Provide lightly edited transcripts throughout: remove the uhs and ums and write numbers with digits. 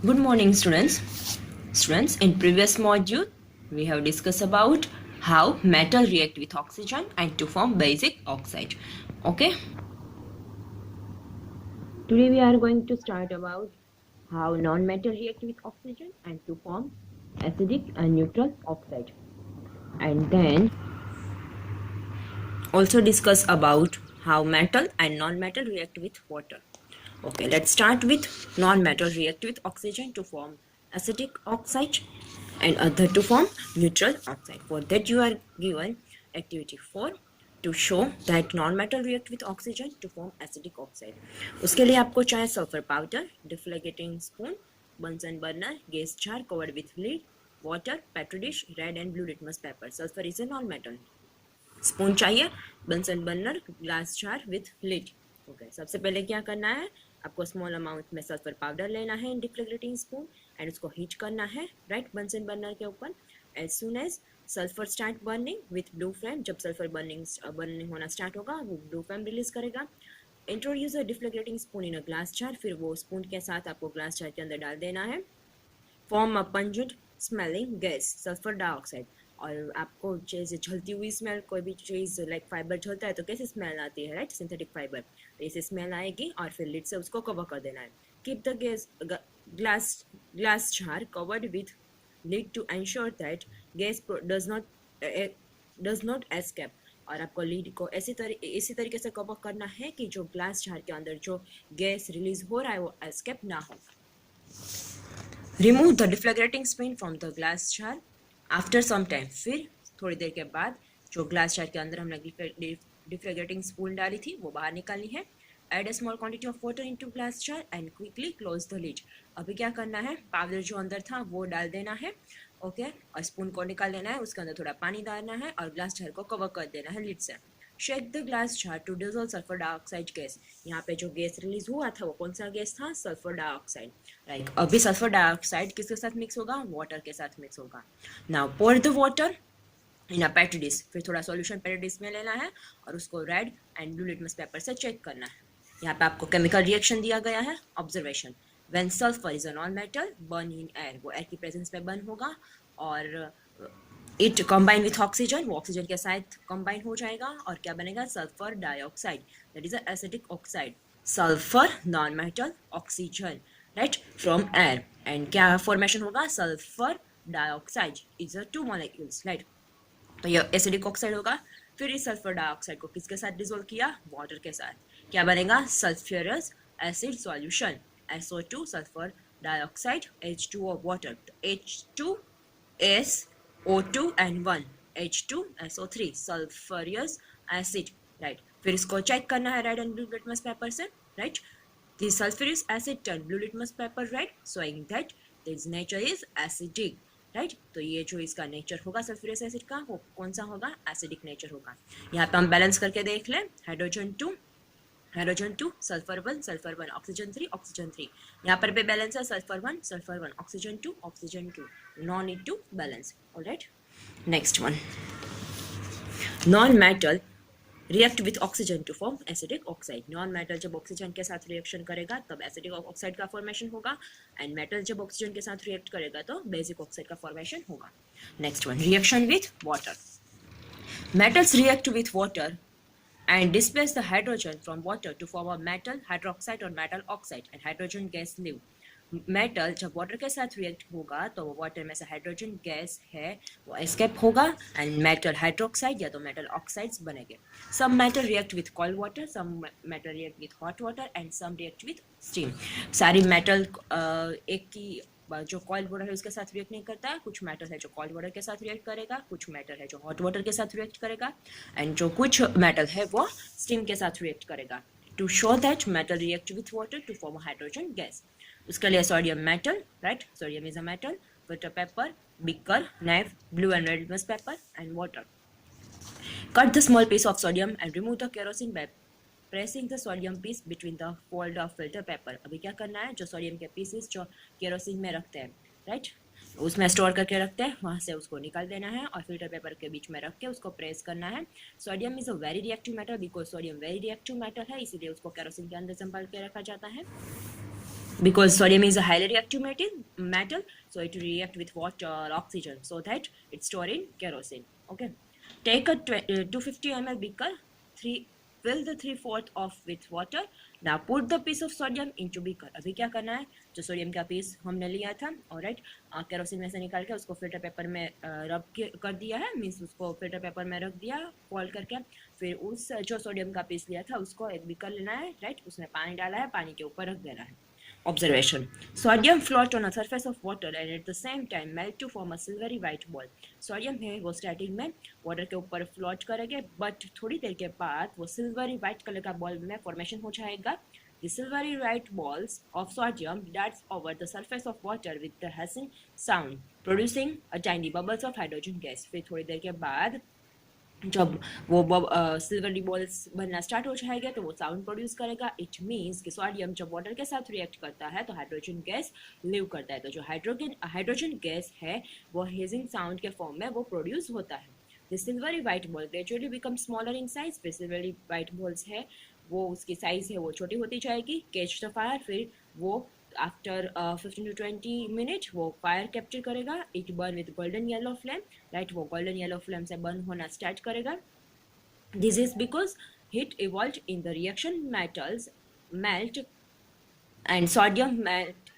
Good morning, students. Students, in previous module, we have discussed about how metal react with oxygen and to form basic oxide. Okay. Today we are going to start about how non-metal react with oxygen and to form acidic and neutral oxide. And then also discuss about how metal and non-metal react with water. Okay, let's start with non-metal react with oxygen to form acidic oxide and other to form neutral oxide. For that you are given activity 4 to show that non-metal react with oxygen to form acidic oxide. उसके लिए आपको चाहिए sulphur powder, deflagrating spoon, Bunsen burner, gas jar covered with lid, water, petri dish, red and blue litmus paper. Sulfur is a non-metal. Spoon चाहिए, Bunsen burner, glass jar with lid. Okay, सबसे पहले क्या करना है, आपको small amount में sulphur powder लेना है इन डिफ्लेग्रेटिंग स्पून एंड उसको हीट करना है राइट बंसन बर्नर के ऊपर. As soon as sulphur start burning with blue flame, जब सल्फर बर्निंग होना स्टार्ट होगा वो ब्लू फ्लेम रिलीज करेगा. Introduce a deflagrating spoon in a glass jar, फिर वो स्पून के साथ आपको ग्लास जार के अंदर डाल देना है. Form a pungent smelling gas sulphur dioxide. और आपको जैसे जलती हुई स्मेल, कोई भी चीज़ लाइक फाइबर जलता है तो कैसे स्मेल आती है राइट, सिंथेटिक फाइबर, तो ऐसे स्मेल आएगी और फिर लिड से उसको कवर कर देना है. Keep the gas glass jar covered with lid to ensure that gas does not escape. और आपको लीड को इसी तरीके से कवर करना है कि जो ग्लास जार के अंदर जो गैस रिलीज हो रहा है वो एस्केप ना हो. Remove the deflagrating spoon from the glass jar after some time. फिर थोड़ी देर के बाद जो ग्लास जार के अंदर हमने डिफ्लेग्रेटिंग स्पून डाली थी वो बाहर निकालनी है. Add a small quantity of water into glass jar and quickly close the lid. अभी क्या करना है, पाउडर जो अंदर था वो डाल देना है. ओके, और स्पून को निकाल लेना है, उसके अंदर थोड़ा पानी डालना है और ग्लास जार को कवर कर देना है लिड से. Shake the glass jar to dissolve sulphur dioxide gas. यहाँ पे जो गैस रिलीज हुआ था वो कौन सा गैस था, सल्फर डाइऑक्साइड. राइट, अभी सल्फर डाइऑक्साइड किसके साथ मिक्स होगा, वाटर के साथ मिक्स होगा. Now pour the water in a petri dish. फिर थोड़ा सॉल्यूशन पेट्री डिश में लेना है और उसको red and blue litmus paper से चेक करना है. यहाँ पे आपको केमिकल रिएक्शन दिया गया है. Observation, when sulphur is a non metal burn in air, वो एयर की प्रेजेंस में बर्न होगा और इट कंबाइन विथ ऑक्सीजन, वो ऑक्सीजन के साथ कंबाइन हो जाएगा और क्या बनेगा, sulphur dioxide, that is acidic oxide. Sulphur non metal oxygen right from air and क्या फॉर्मेशन होगा, sulphur dioxide is a two molecules right. तो ये एसिडिक ऑक्साइड होगा. फिर इस सल्फर डाइऑक्साइड को किसके साथ डिसोल्व किया, वाटर के साथ. क्या बनेगा, sulphurous acid solution, SO2 sulphur dioxide, H2O water, H2S O2 and 1 H2SO3 sulphurous acid right. फिर इसको चेक करना है red and blue litmus paper से right. The sulfurous acid turned blue litmus paper red, showing that its nature is acidic. Right, तो ये जो इसका nature होगा सल्फ्यूरिक एसिड का वो कौन सा होगा, एसिडिक नेचर होगा. यहाँ पे हम बैलेंस करके देख लें, हाइड्रोजन 2 सल्फर 1 ऑक्सीजन 3. यहाँ पर भी बैलेंस है, sulphur 1 oxygen 2. No need to balance. Alright, next one, non metal react with oxygen to form acidic oxide. Non metal जब ऑक्सीजन के साथ रिएक्शन करेगा तब एसिडिक ऑक्साइड का फॉर्मेशन होगा एंड मेटल जब ऑक्सीजन के साथ रिएक्ट करेगा तो बेसिक ऑक्साइड का फॉर्मेशन होगा. Next one, reaction with water. Metals react with water and displace the hydrogen from water to form a metal hydroxide or metal oxide and hydrogen gas leave. Metal जब water के साथ react होगा तो water में से hydrogen gas है वो escape होगा एंड मेटल हाइड्रोक्साइड या तो मेटल ऑक्साइड्स बनेंगे. Some metal react with cold water, some metal react with hot water and some react with steam. सारी मेटल एक की जो कॉइल्ड वाटर है उसके साथ रिएक्ट नहीं करता है. कुछ मेटल है जो कॉइल्ड वाटर के साथ रिएक्ट करेगा, कुछ मेटल है जो हॉट वाटर के साथ रिएक्ट करेगा एंड जो कुछ मेटल है वो स्टीम के साथ रिएक्ट करेगा. To show that metal react with water to form hydrogen gas. उसके लिए sodium metal right, sodium is a metal, water paper, beaker, knife, blue and red litmus paper and water. Cut the small piece of sodium and remove the kerosene by pressing the sodium piece between the fold of filter paper. अभी क्या करना है, जो sodium के pieces जो kerosene में रखते हैं राइट, उसमें स्टोर करके रखते हैं, वहाँ से उसको निकाल देना है और फिल्टर पेपर के बीच में रख के उसको प्रेस करना है. Sodium is a very reactive metal, because sodium very reactive metal है इसीलिए उसको केरोसिन के अंदर संभाल के रखा जाता है. because sodium is a highly reactive metal, so it react with water or oxygen so that it's stored in kerosene. Okay, take a 250 ml beaker, three fill the 3/4 of with water. Now put the piece of sodium into beaker. अभी क्या करना है, जो sodium का piece हमने लिया था, alright, kerosene में से निकाल के उसको फिल्टर पेपर में रब कर दिया है, मीन्स उसको फिल्टर पेपर में रख दिया फोल्ड करके, फिर उस जो सोडियम का पीस लिया था उसको एक बीकर लेना है, राइट, उसमें पानी डाला है, पानी के ऊपर रख देना है. Observation. Sodium float on a surface of water and at the same time melt to form a silvery white ball. Sodium है वो स्टार्टिंग में वाटर के ऊपर फ्लोट करेंगे, बट थोड़ी देर के बाद वो सिल्वरी व्हाइट कलर का बॉल में फॉर्मेशन हो जाएगा. The silvery white balls of sodium darts over the surface of water with the hissing sound, producing a tiny bubbles of hydrogen gas. फिर थोड़ी देर के बाद जब वो सिल्वरी बॉल्स बनना स्टार्ट हो जाएगा तो वो साउंड प्रोड्यूस करेगा. इट मीन्स कि सोडियम जब वाटर के साथ रिएक्ट करता है तो हाइड्रोजन गैस लीव करता है, तो जो हाइड्रोजन गैस है वो हेजिंग साउंड के फॉर्म में वो प्रोड्यूस होता है. The silvery white ball gradually become smaller in size. फिर सिल्वरी वाइट बॉल्स है वो उसकी साइज है वो छोटी होती जाएगी. कैच द फायर, फिर वो आफ्टर 15 to 20 मिनट वो फायर कैप्चर करेगा. It burn with golden yellow flame, right, वो गोल्डन येलो फ्लेम से बर्न होना स्टार्ट करेगा. This is because heat evolve in the reaction, metals melt and sodium melt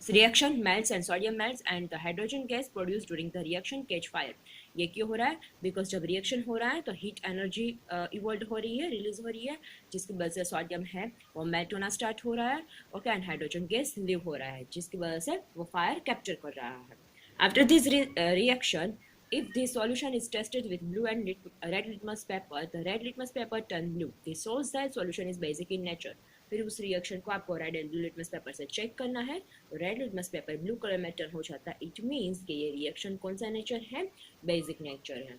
reaction melts and sodium melts and the hydrogen gas produced during the reaction catch fire. ये क्यों हो रहा है, because जब reaction हो रहा है तो हीट एनर्जी इवॉल्व हो रही है, रिलीज हो रही है, जिसकी वजह से सोडियम है वो मेल्ट होना स्टार्ट हो रहा है. Okay, and hydrogen gas leave हो रहा है जिसकी वजह से वो फायर कैप्चर कर रहा है. After this reaction, if the solution is tested with blue and red litmus paper, the red litmus paper turn blue. This shows that solution is basic in nature. फिर उस रिएक्शन को आपको red and blue litmus paper से check करना है, तो red litmus paper blue colour में turn हो जाता है. इट मीन्स कि ये रिएक्शन कौन सा नेचर है, बेसिक नेचर है.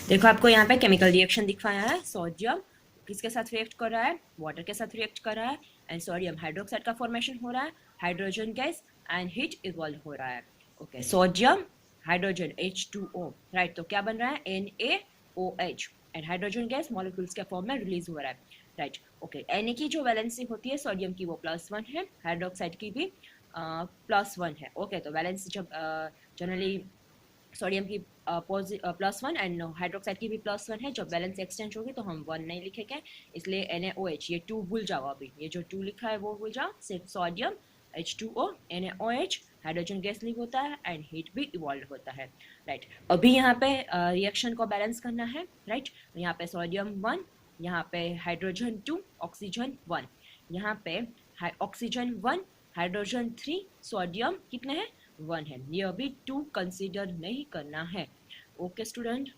देखो आपको यहाँ पे केमिकल रिएक्शन दिखाया है. सोडियम किसके साथ रिएक्ट कर रहा है, वाटर के साथ रिएक्ट कर रहा है, एंड सोडियम हाइड्रोक्साइड का फॉर्मेशन हो रहा है, hydrogen gas and heat evolve हो रहा है. Okay, sodium hydrogen H2O, right, तो क्या बन रहा है, NaOH, and hydrogen gas molecules के फॉर्म में रिलीज हो रहा है, राइट. ओके, Na की जो वैलेंसी होती है सोडियम की वो +1 है, हाइड्रोक्साइड की भी +1 है. ओके, तो वैलेंसी जब जनरली सोडियम की +1 एंड हाइड्रोक्साइड की भी +1 है, जब वैलेंसी एक्सचेंज होगी तो हम 1 नहीं लिखेंगे, इसलिए NaOH, ये 2 भूल जाओ, अभी ये जो 2 लिखा है वो भूल जाओ, सिर्फ sodium H2O NaOH, hydrogen gas leave होता है एंड हीट भी इवॉल्व होता है, राइट. अभी यहाँ पे रिएक्शन को बैलेंस करना है, राइट. यहाँ पे सोडियम 1, यहाँ पे हाइड्रोजन 2, ऑक्सीजन 1, यहाँ पे ऑक्सीजन 1, हाइड्रोजन 3, सोडियम कितने हैं, 1 है. ये अभी 2 कंसीडर नहीं करना है. Okay student,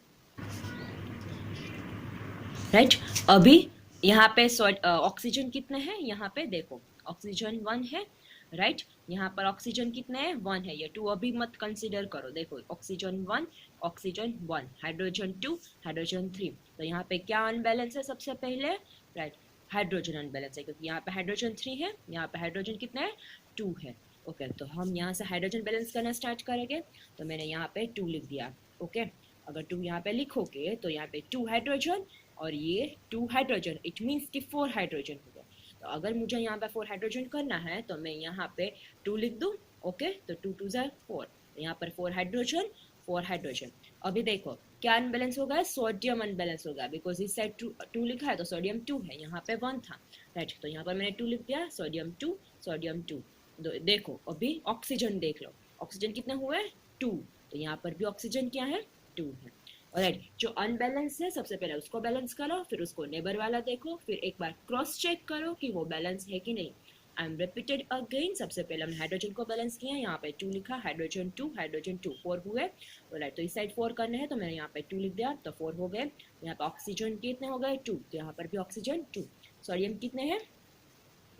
right. अभी यहाँ पे ऑक्सीजन कितने हैं, यहाँ पे देखो ऑक्सीजन 1 है, राइट. यहाँ पर ऑक्सीजन कितने हैं, 1 है. ये 2 अभी मत कंसीडर करो. देखो ऑक्सीजन 1, हाइड्रोजन 2, हाइड्रोजन 3. तो यहाँ पे क्या अनबैलेंस है सबसे पहले, राइट, हाइड्रोजन अनबैलेंस है, क्योंकि यहाँ पे हाइड्रोजन 3 है, यहाँ पे हाइड्रोजन कितने हैं, 2 है. ओके, तो हम यहाँ से हाइड्रोजन बैलेंस करना स्टार्ट करेंगे, तो मैंने यहाँ पे 2 लिख दिया. ओके, अगर 2 यहाँ पे लिखोगे तो यहाँ पे 2 हाइड्रोजन और ये 2 हाइड्रोजन, इट मीन्स कि 4 हाइड्रोजन हो गया. तो अगर मुझे यहाँ पे 4 हाइड्रोजन करना है तो मैं यहाँ पे 2 लिख दूँ. ओके, तो 2 2 ज़ा 4, यहाँ पर 4 हाइड्रोजन, 4 हाइड्रोजन. अभी देखो क्या अनबैलेंस होगा, सोडियम अनबैलेंस होगा, बिकॉज इस साइड 2 लिखा है तो सोडियम 2 है, यहाँ पे 1 था, राइट. तो यहाँ पर मैंने 2 लिख दिया, सोडियम 2, सोडियम 2. देखो अभी ऑक्सीजन देख लो, ऑक्सीजन कितने हुए, 2, तो यहाँ पर भी ऑक्सीजन क्या है, 2 है. राइट, जो अनबैलेंस है सबसे पहले उसको बैलेंस करो, फिर उसको नेबर वाला देखो, फिर एक बार क्रॉस चेक करो कि वो बैलेंस है कि नहीं. I am repeated again. सबसे पहले हमने हाइड्रोजन को बैलेंस किया, यहाँ पे 2 लिखा, हाइड्रोजन 2, हाइड्रोजन 2, 4 हुए. राइट, तो इस साइड 4 करने हैं तो मैंने यहाँ पे 2 लिख दिया, तो 4 हो गए. यहाँ पे ऑक्सीजन कितने हो गए, 2, तो यहाँ पर भी ऑक्सीजन 2. सोडियम कितने हैं,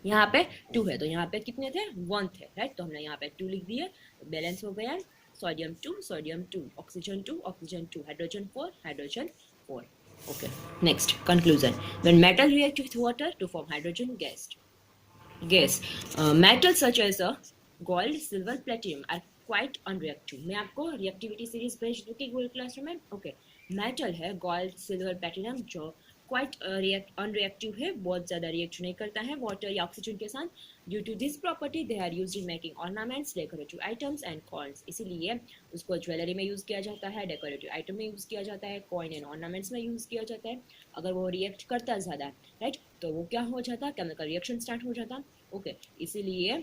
यहाँ पे 2 है, तो यहाँ पे कितने थे, 1 थे, राइट. तो हमने यहाँ पे 2 लिख दिए, बैलेंस हो गया. Sodium 2, sodium 2, oxygen 2, oxygen 2, hydrogen 4, hydrogen 4. Okay, next conclusion. When metal react with water to form hydrogen gas, metals such as gold, silver, platinum are quite unreactive. मैं आपको रिएक्टिविटी सीरीज भेज दूँगी गूगल क्लासरूम में. Okay, metal है gold, silver, platinum, जो quite unreactive है, बहुत ज़्यादा रिएक्ट नहीं करता है वाटर या ऑक्सीजन के साथ. Due to this property they are used in making ornaments, decorative items and coins. इसीलिए उसको ज्वेलरी में यूज़ किया जाता है, डेकोरेटिव आइटम में यूज़ किया जाता है, कॉइन एंड ऑर्नामेंट्स में यूज़ किया जाता है. अगर वो रिएक्ट करता है ज़्यादा, राइट, तो वो क्या हो जाता, केमिकल रिएक्शन स्टार्ट हो जाता. ओके, इसीलिए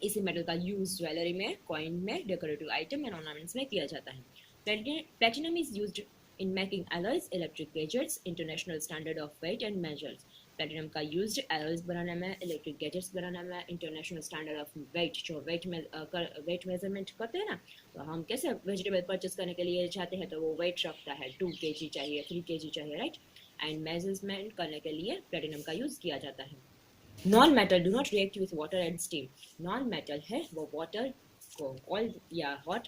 इसी मेटल का यूज ज्वेलरी में, कॉइन में, डेकोरेटिव आइटम एंड ऑर्नामेंट्स में किया जाता है. Platinum is used in making alloys, electric gadgets, international standard of weight and measures. Platinum का यूज एलॉयज बनाने में, इलेक्ट्रिक गैजेट्स बनाने में, इंटरनेशनल स्टैंडर्ड ऑफ वेट, जो वेट मेजरमेंट करते हैं ना, तो हम कैसे वेजिटेबल परचेस करने के लिए जाते हैं तो वो वेट रखता है, 2 kg चाहिए, 3 kg चाहिए, राइट, एंड मेजरमेंट करने के लिए प्लेटिनम का यूज किया जाता है. Non metal do not react with water and steam. Non metal है वो वाटर को कोल्ड या हॉट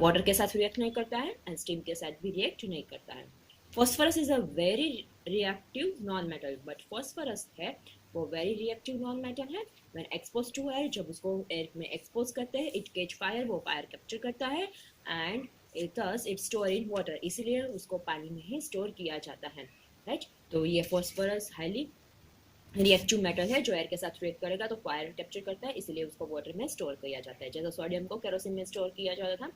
वाटर के साथ रिएक्ट नहीं करता है एंड स्टीम के साथ भी रिएक्ट नहीं करता है. Phosphorus is a very reactive non metal, but phosphorus है वो वेरी रिएक्टिव नॉन मेटल है. व्हेन एक्सपोज टू एयर, जब उसको एयर में एक्सपोज करते हैं, इट कैच फायर, वो फायर कैप्चर करता है and thus it store in water, इसीलिए उसको पानी में ही स्टोर किया जाता है, राइट. तो ये फॉस्फोरस हाईली रिएक्टिव मेटल है जो एयर के साथ रिएक्ट करेगा तो फायर कैप्चर करता है, इसलिए उसको वाटर में स्टोर किया जाता है, जैसे सोडियम को केरोसिन में स्टोर किया जाता था.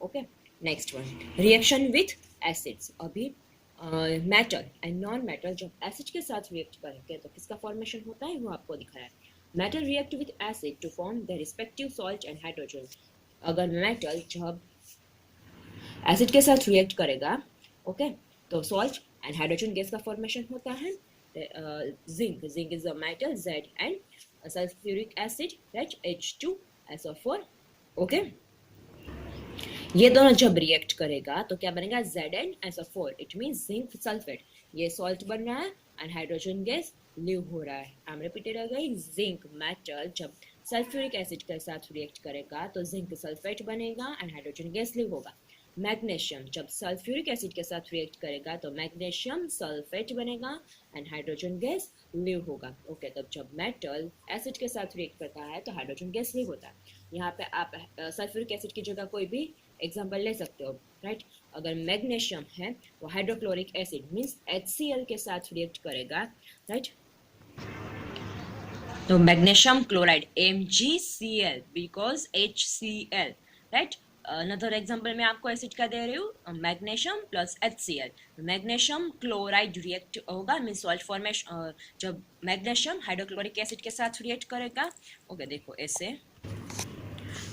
Okay, next one, reaction with acids. अभी मेटल एंड नॉन मेटल जब एसिड के साथ रिएक्ट करेंगे तो किसका फॉर्मेशन होता है वो आपको दिखाया है. Metal react with acid to form the respective salt and hydrogen. अगर मेटल जब एसिड के साथ रिएक्ट करेगा, ओके, तो सॉल्ट एंड हाइड्रोजन गैस का फॉर्मेशन होता है. Zinc is a metal, Z, and sulfuric acid, right, H2SO4. Okay, ये दोनों जब रिएक्ट करेगा तो क्या बनेगा, ZnSO4. It means zinc sulphate. ये सॉल्ट बन रहा है एंड हाइड्रोजन गैस लीव हो रहा है. I am repeated again, zinc metal जब सल्फ्यूरिक एसिड के साथ रिएक्ट करेगा तो जिंक सल्फेट बनेगा एंड हाइड्रोजन गैस लीव होगा. मैग्नीशियम जब सल्फ्यूरिक एसिड के साथ रिएक्ट करेगा तो मैग्नीशियम सल्फेट बनेगा एंड हाइड्रोजन गैस लीव होगा. ओके, तब जब मेटल एसिड के साथ रिएक्ट करता है तो हाइड्रोजन गैस लीव होता है. यहाँ पे आप सल्फ्यूरिक एसिड की जगह कोई भी एग्जांपल ले सकते हो, राइट. अगर मैग्नीशियम है वो हाइड्रोक्लोरिक एसिड मीन्स HCl के साथ रिएक्ट करेगा, राइट, तो magnesium chloride MgCl because HCl, right. Another example मैं आपको एसिड का दे रही हूँ, magnesium plus HCl. Magnesium chloride react होगा मीन सॉल्ट फॉर्मेशन जब मैग्नीशियम हाइड्रोक्लोरिक एसिड के साथ रिएक्ट करेगा. ओके, देखो ऐसे,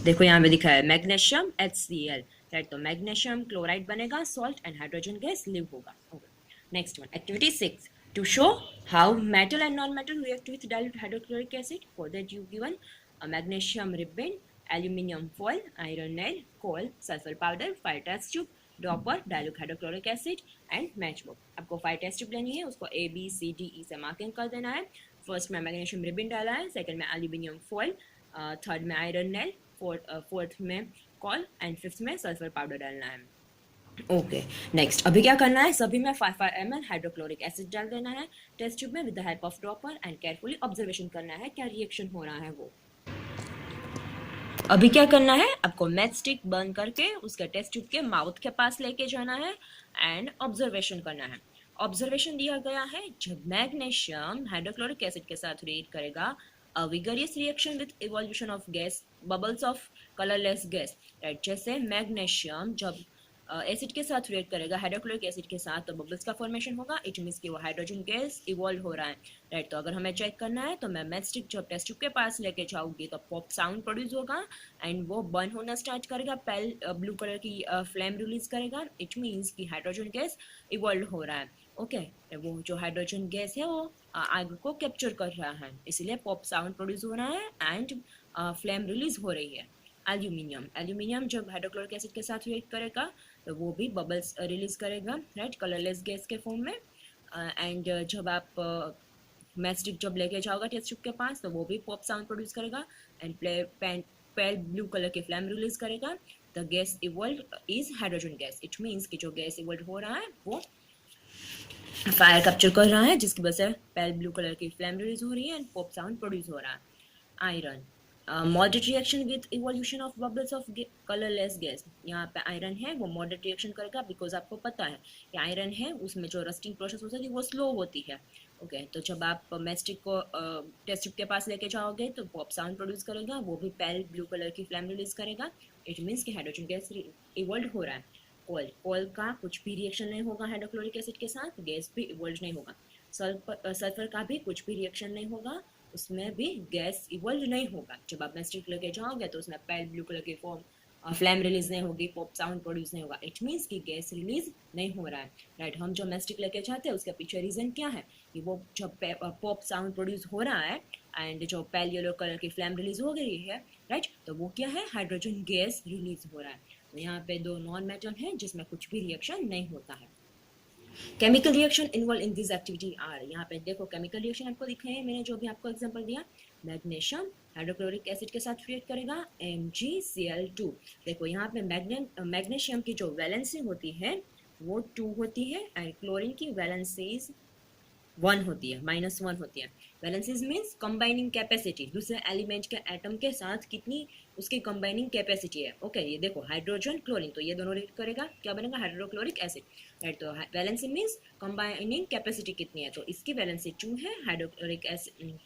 देखो यहाँ पे दिखा है मैग्नीशियम HCl, राइट, तो मैग्नीशियम क्लोराइड बनेगा, salt and hydrogen gas leave होगा. Okay, next one, activity 6. To show how metal and non-metal react with dilute hydrochloric acid, for that you given a magnesium ribbon, aluminium foil, iron nail, coal, sulfur powder, fire test tube, dropper, dilute hydrochloric acid and matchbook. आपको fire test tube लेनी है, उसको A B C D E से marking कर देना है. First में magnesium ribbon डाला है, सेकंड में एल्यूमिनियम फॉइल, थर्ड में आयरन नेल, फोर्थ में कॉल एंड फिफ्थ में सल्फर पाउडर डालना है. ओके, नेक्स्ट अभी क्या करना है, सभी में 5 ml हाइड्रोक्लोरिक एसिड डाल देना है टेस्ट ट्यूब में with the help of dropper and carefully observation करना है क्या रिएक्शन हो रहा है वो. अभी क्या करना है, आपको मैच स्टिक बर्न करके उसके टेस्ट ट्यूब के माउथ के पास लेके जाना है एंड ऑब्जर्वेशन करना है. ऑब्जर्वेशन दिया गया है जब मैग्नीशियम हाइड्रोक्लोरिक एसिड के साथ रिएक्ट करेगा, a vigorous reaction with evolution of gas, bubbles of colorless gas, right. जैसे मैग्नीशियम जब एसिड के साथ रिएक्ट करेगा हाइड्रोक्लोरिक एसिड के साथ तो बबल्स का फॉर्मेशन होगा, इट मीन्स कि वो हाइड्रोजन गैस इवॉल्व हो रहा है, राइट. तो अगर हमें चेक करना है तो मैं मैच स्टिक जब टेस्ट ट्यूब के पास लेके जाऊंगी तो पॉप साउंड प्रोड्यूस होगा एंड वो बर्न होना स्टार्ट करेगा, पेल ब्लू कलर की फ्लेम रिलीज करेगा, इट मीन्स कि हाइड्रोजन गैस इवॉल्व हो रहा है. ओके, वो जो हाइड्रोजन गैस है वो आग को कैप्चर कर रहा है, इसलिए पॉप साउंड प्रोड्यूस हो रहा है एंड फ्लेम रिलीज हो रही है. एल्यूमिनियम जब हाइड्रोक्लोरिक एसिड के साथ रिएक्ट करेगा तो वो भी बबल्स रिलीज करेगा, राइट, कलरलेस गैस के फॉर्म में. एंड जब आप मैच स्टिक जब लेके जाओगे टेस्ट ट्यूब के पास तो वो भी पॉप साउंड प्रोड्यूस करेगा एंड पेल ब्लू कलर की फ्लेम रिलीज करेगा. The gas evolve is hydrogen gas, it means कि जो गैस इवॉल्व हो रहा है वो फायर कैप्चर कर रहा है जिसकी वजह से पेल ब्लू कलर की फ्लेम रिलीज हो रही है एंड पॉप साउंड प्रोड्यूस हो रहा है. Iron moderate reaction with evolution of bubbles of colourless gas, यहाँ पे आयरन है वो मॉडरेट रिएक्शन करेगा, बिकॉज आपको पता है कि आयरन है उसमें जो रस्टिंग प्रोसेस होती है वो स्लो होती है। ओके तो जब आप मैस्टिक को टेस्ट ट्यूब के पास लेके जाओगे तो पॉप साउंड प्रोड्यूस करेगा, वो भी पेल ब्लू कलर की फ्लेम रिलीज करेगा। इट मीन्स कि हाइड्रोजन गैस इवोल्व हो रहा है। कोल का कुछ भी रिएक्शन नहीं होगा हाइड्रोक्लोरिक एसिड के साथ, गैस भी इवोल्व नहीं होगा। सल्फर का भी कुछ भी रिएक्शन नहीं होगा, उसमें भी गैस इवोल्व नहीं होगा। जब आप मैस्टिक लेके जाओगे तो उसमें पेल ब्लू कलर की फॉर्म फ्लेम रिलीज नहीं होगी, पॉप साउंड प्रोड्यूस नहीं होगा। इट मीन्स कि गैस रिलीज नहीं हो रहा है। राइट हम जो मैस्टिक लेके जाते हैं उसके पीछे रीजन क्या है कि वो जब पॉप साउंड प्रोड्यूस हो रहा है एंड जो पेल येलो कलर की फ्लेम रिलीज हो गई है, राइट तो वो क्या है, हाइड्रोजन गैस रिलीज हो रहा है। तो यहाँ पे दो नॉन मेटल है जिसमें कुछ भी रिएक्शन नहीं होता है। Chemical reaction involve in this activity are, यहाँ पे देखो केमिकल रिएक्शन आपको दिखे हैं मैंने जो भी आपको एग्जांपल दिया। मैग्नीशियम हाइड्रोक्लोरिक एसिड के साथ रिएक्ट करेगा MgCl2। देखो यहाँ पे मैग्नीशियम की जो वैलेंसी होती है वो 2 होती है एंड क्लोरीन की वैलेंसीज 1 होती है, -1 होती है। वैलेंसीज मीन्स कंबाइनिंग कैपेसिटी, दूसरे एलिमेंट के एटम के साथ कितनी उसकी कंबाइनिंग कैपेसिटी है। ओके ये देखो हाइड्रोजन क्लोरीन तो ये दोनों रिएक्ट करेगा, क्या बनेगा हाइड्रोक्लोरिक एसिड। राइट तो वैलेंसी मीन्स कंबाइनिंग कैपेसिटी कितनी है, तो इसकी वैलेंसी 2 है। हाइड्रोक्लोरिक एसिड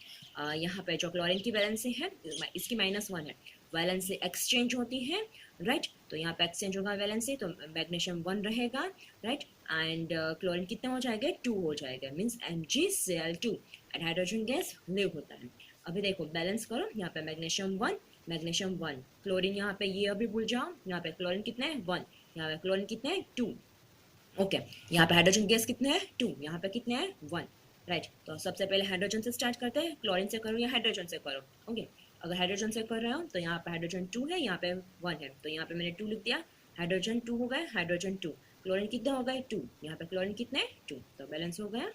यहाँ पे जो क्लोरीन की वैलेंसी है इसकी -1 है। वैलेंसी एक्सचेंज होती है, राइट तो यहाँ पे एक्सचेंज होगा वैलेंसी, तो मैग्नीशियम 1 रहेगा, राइट एंड क्लोरीन कितना हो जाएगा 2 हो जाएगा, means MgCl2 and hydrogen gas live होता है। अभी देखो बैलेंस करो, यहाँ पे मैग्नीशियम 1 क्लोरीन, यहाँ पे ये अभी भूल जाओ, यहाँ पे क्लोरीन कितने हैं 1, यहाँ पे क्लोरीन कितने हैं 2। ओके यहाँ पे हाइड्रोजन गैस कितने हैं 2, यहाँ पे कितने हैं 1। राइट तो सबसे पहले हाइड्रोजन से स्टार्ट करते हैं, क्लोरीन से करो या हाइड्रोजन से करो। ओके अगर हाइड्रोजन से कर रहे हो तो यहाँ पे हाइड्रोजन 2 है, यहाँ पे 1 है, तो यहाँ पे मैंने 2 लिख दिया। हाइड्रोजन 2 हो गए, हाइड्रोजन 2, क्लोरीन कितने हो गए 2, यहाँ पे क्लोरीन कितने 2, तो बैलेंस हो गया।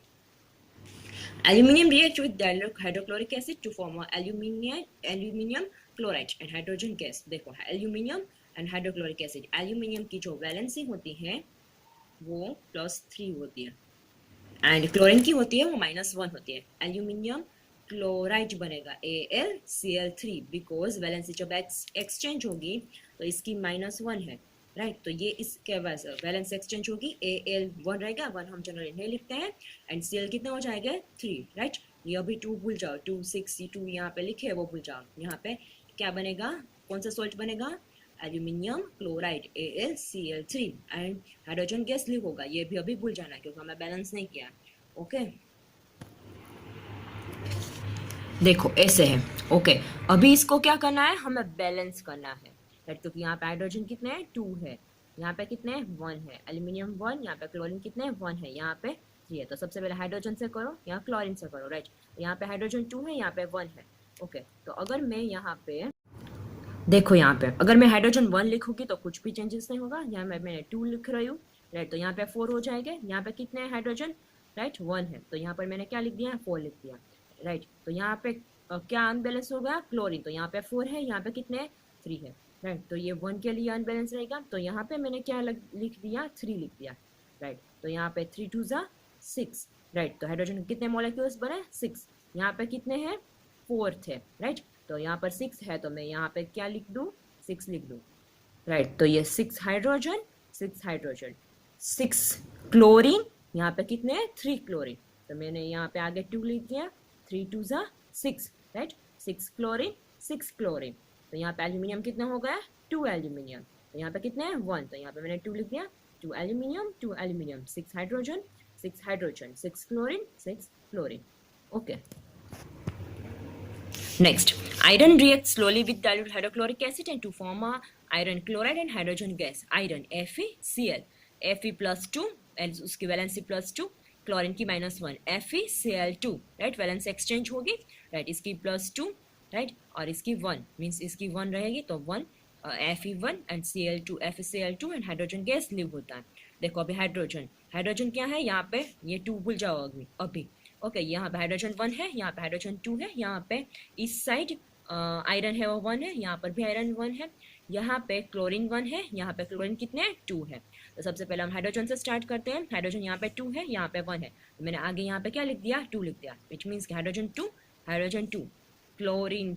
Aluminium reacts with hydrochloric acid to form aluminium chloride and hydrogen gas। देखो aluminium and hydrochloric acid, aluminium की जो वैलेंसी होती है वो +3 होती है एंड क्लोरीन की होती है वो -1 होती है। एल्यूमिनियम क्लोराइड बनेगा AlCl3 बिकॉज वैलेंसी जब एक्सचेंज होगी तो इसकी -1 है, राइट तो ये इसके वजह वैलेंस एक्सचेंज होगी, Al1 रहेगा, 1 हम जनरली नहीं लिखते हैं एंड Cl कितना हो जाएगा 3, राइट ये अभी 2 भूल जाओ, 2 6 2 यहाँ पे लिखे वो भूल जाओ। यहाँ पे क्या बनेगा, कौन सा सॉल्ट बनेगा, aluminium chloride AlCl3 and hydrogen gas leave होगा, ये भी अभी भूल जाना क्योंकि हमें बैलेंस नहीं किया। ओके देखो ऐसे है। ओके अभी इसको क्या करना है, हमें बैलेंस करना है, राइट क्योंकि यहाँ पे हाइड्रोजन कितने हैं 2 है, यहाँ पे कितने 1 है, एल्यूमिनियम 1, यहाँ पे क्लोरीन कितने 1 है, यहाँ पे 3 है। तो सबसे पहले हाइड्रोजन से करो या क्लोरीन से करो, राइट यहाँ पे हाइड्रोजन 2 है, यहाँ पे 1 है। ओके तो अगर मैं यहाँ पे देखो यहाँ पे अगर मैं हाइड्रोजन 1 लिखूंगी तो कुछ भी चेंजेस नहीं होगा, यहाँ मैंने 2 लिख रही हूँ, राइट तो यहाँ पे 4 हो जाएंगे। यहाँ पे कितने हैं हाइड्रोजन, राइट 1 है, तो यहाँ पर मैंने क्या लिख दिया 4 लिख दिया, राइट तो यहाँ पे क्या अनबैलेंस हो गया क्लोरीन, तो यहाँ पे 4 है, यहाँ पे कितने 3 है, राइट तो ये 1 के लिए अनबैलेंस रहेगा, तो यहाँ पे मैंने क्या लिख दिया 3 लिख दिया, राइट तो यहाँ पे 3 2 ज़ा 6, राइट तो हाइड्रोजन कितने मॉलिक्यूल्स बने 6, यहाँ पे कितने हैं 4 थे, राइट तो यहाँ पर 6 है तो मैं यहाँ पे क्या लिख दूँ 6 लिख दूँ, राइट तो ये 6 हाइड्रोजन 6 क्लोरीन, यहाँ पे कितने हैं 3 क्लोरीन, तो मैंने यहाँ पे आगे 2 लिख दिया, 3 2 ज़ा 6, राइट 6 क्लोरीन 6 क्लोरीन, तो यहाँ पे एल्यूमिनियम कितना हो गया 2 एल्यूमिनियम, तो यहाँ पे कितने हैं 1, तो यहाँ पे मैंने 2 लिख दिया, 2 aluminium 6 hydrogen 6 chlorine 6 chlorine. Okay next iron reacts slowly with dilute hydrochloric acid and to form a iron chloride and hydrogen gas, iron FeCl, Fe +2 and उसकी वैलेंसी +2, क्लोरीन की -1 FeCl2, राइट वैलेंस एक्सचेंज होगी, right इसकी +2, right और इसकी 1 means इसकी 1 रहेगी तो 1 Fe1 and Cl2 FeCl2 and hydrogen gas live होता है। देखो अभी हाइड्रोजन क्या है, यहाँ पे ये 2 भूल जाओ अभी ओके यहाँ पे हाइड्रोजन 1 है, यहाँ पे हाइड्रोजन 2 है, यहाँ पे इस साइड आयरन है वो 1 है, यहाँ पर भी आयरन 1 है, यहाँ पे क्लोरीन 1 है, यहाँ पे क्लोरीन कितने 2 है। तो सबसे पहले हम हाइड्रोजन से स्टार्ट करते हैं, हाइड्रोजन यहाँ पे 2 है, यहाँ पे 1 है, तो मैंने आगे यहाँ पे क्या लिख दिया 2 लिख दिया, विच मीन्स हाइड्रोजन 2 क्लोरीन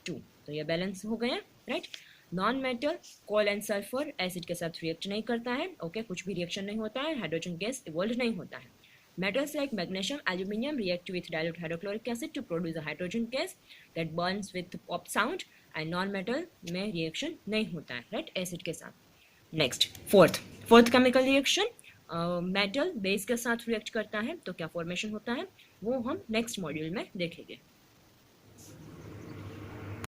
2 तो ये बैलेंस हो गए, right. Non metal coal and sulphur acid के साथ रिएक्ट नहीं करता है, ओके, कुछ भी रिएक्शन नहीं होता है, हाइड्रोजन गैस इवॉल्व नहीं होता है। Metals like magnesium, aluminium react with dilute hydrochloric acid to produce a hydrogen gas that burns with pop sound, and non-metal में रिएक्शन नहीं होता है, राइट, एसिड के साथ। Next fourth chemical reaction, metal base के साथ रिएक्ट करता है, तो क्या फॉर्मेशन होता है वो हम नेक्स्ट मॉड्यूल में देखेंगे।